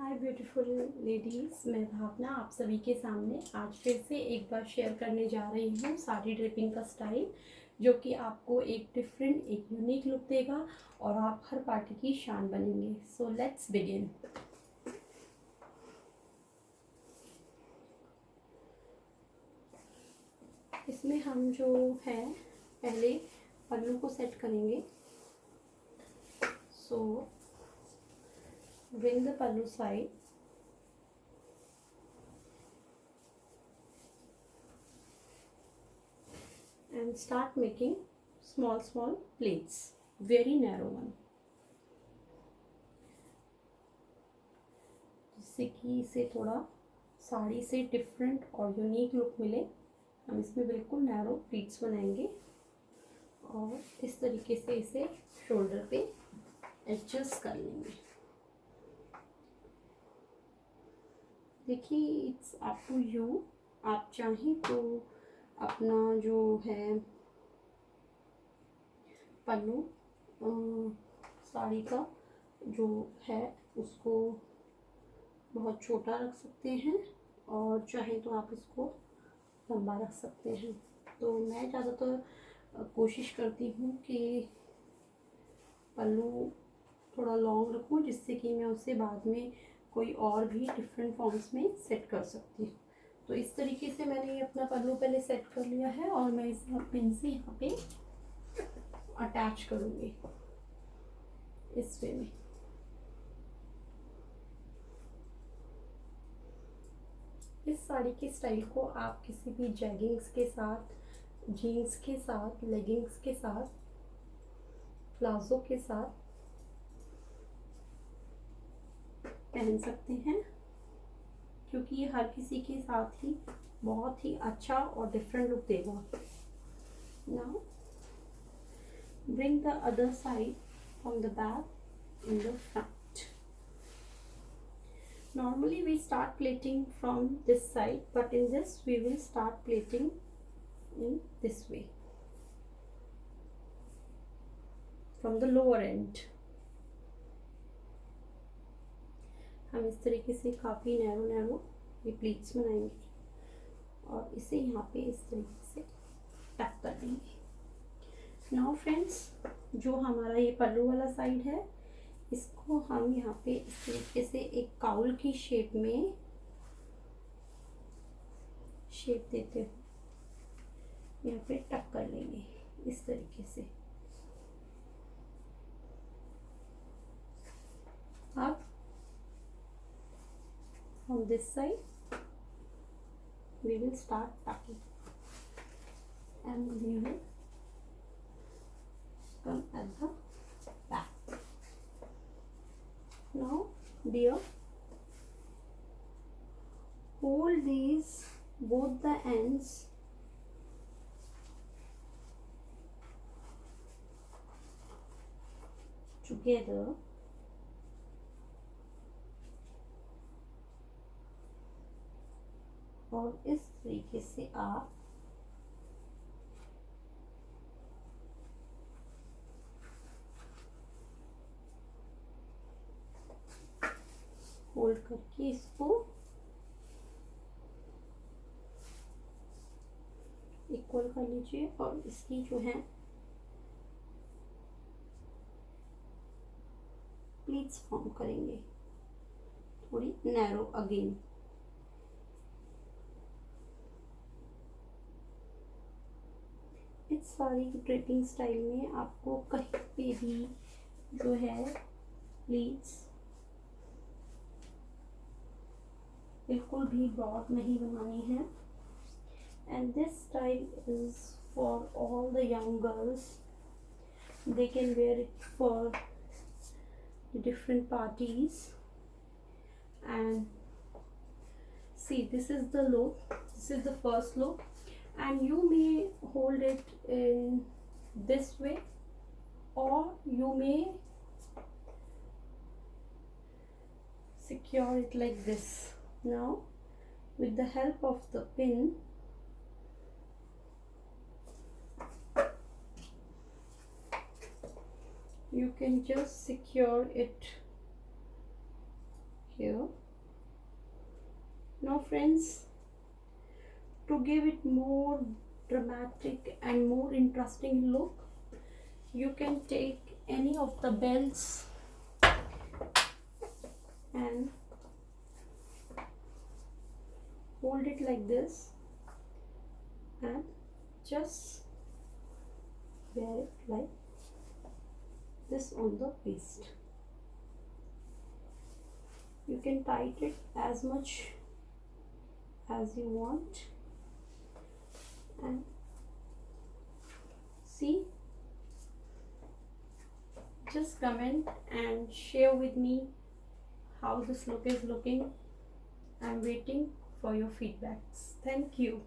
हाय beautiful ladies, मैं भावना आप सभी के सामने आज फिर से एक बार शेयर करने जा रही हूँ साड़ी ड्रेपिंग का स्टाइल, जो कि आपको एक डिफरेंट एक यूनिक लुक देगा और आप हर पार्टी की शान बनेंगे। So let's begin. इसमें हम जो है पहले पल्लू को सेट करेंगे। सो bring the pallu side and start making small pleats, very narrow one, जिससे कि इसे थोड़ा साड़ी से डिफरेंट और यूनिक लुक मिले। हम इसमें बिल्कुल नैरो प्लीट्स बनाएंगे और इस तरीके से इसे शोल्डर पे एडजस्ट कर लेंगे। देखिए, इट्स अप टू यू, आप चाहें तो अपना जो है पल्लू साड़ी का जो है उसको बहुत छोटा रख सकते हैं और चाहे तो आप इसको लंबा रख सकते हैं। तो मैं ज़्यादातर कोशिश करती हूँ कि पल्लू थोड़ा लॉन्ग रखूँ, जिससे कि मैं उसे बाद में कोई और भी डिफरेंट फॉर्म्स में सेट कर सकती हूँ। तो इस तरीके से मैंने ये अपना पल्लू पहले सेट कर लिया है और मैं इसे पिन से यहाँ पे अटैच करूँगी इस वे में। इस साड़ी के स्टाइल को आप किसी भी जैगिंग्स के साथ, जीन्स के साथ, लेगिंग्स के साथ, प्लाजो के साथ पहन सकते हैं, क्योंकि ये हर किसी के साथ ही बहुत ही अच्छा और डिफरेंट लुक देगा। Now bring the other side from the back in the front. Normally we start plaiting from this side, but in this we will start plaiting in this way from the lower end. हम इस तरीके से काफ़ी narrow ये pleats बनाएंगे और इसे यहाँ पे इस तरीके से टक कर देंगे। नाउ फ्रेंड्स, जो हमारा ये पल्लू वाला साइड है, इसको हम यहाँ पे इस तरीके से एक काउल की शेप में शेप देते हुए यहाँ पे टक कर लेंगे इस तरीके से। अब from this side we will start tucking and we will come at the back. Now dear, hold these both the ends together और इस तरीके से आप होल्ड करके इसको इक्वल कर लीजिए और इसकी जो है प्लीट्स फॉर्म करेंगे, थोड़ी नैरो अगेन। इस साड़ी की ड्रेपिंग स्टाइल में आपको कहीं पे भी जो है प्लीट्स बिल्कुल भी ब्रॉड नहीं बनानी है। And this style is for all the young girls, they can wear it for different parties. And see, this is the look, this is the first look, and you may hold it in this way or you may secure it like this. Now with the help of the pin, you can just secure it here. Now friends, to give it more dramatic and more interesting look, you can take any of the bells and hold it like this and just wear it like this on the waist. You can tighten it as much as you want and see. Just comment and share with me how this look is looking. I'm waiting for your feedbacks. Thank you.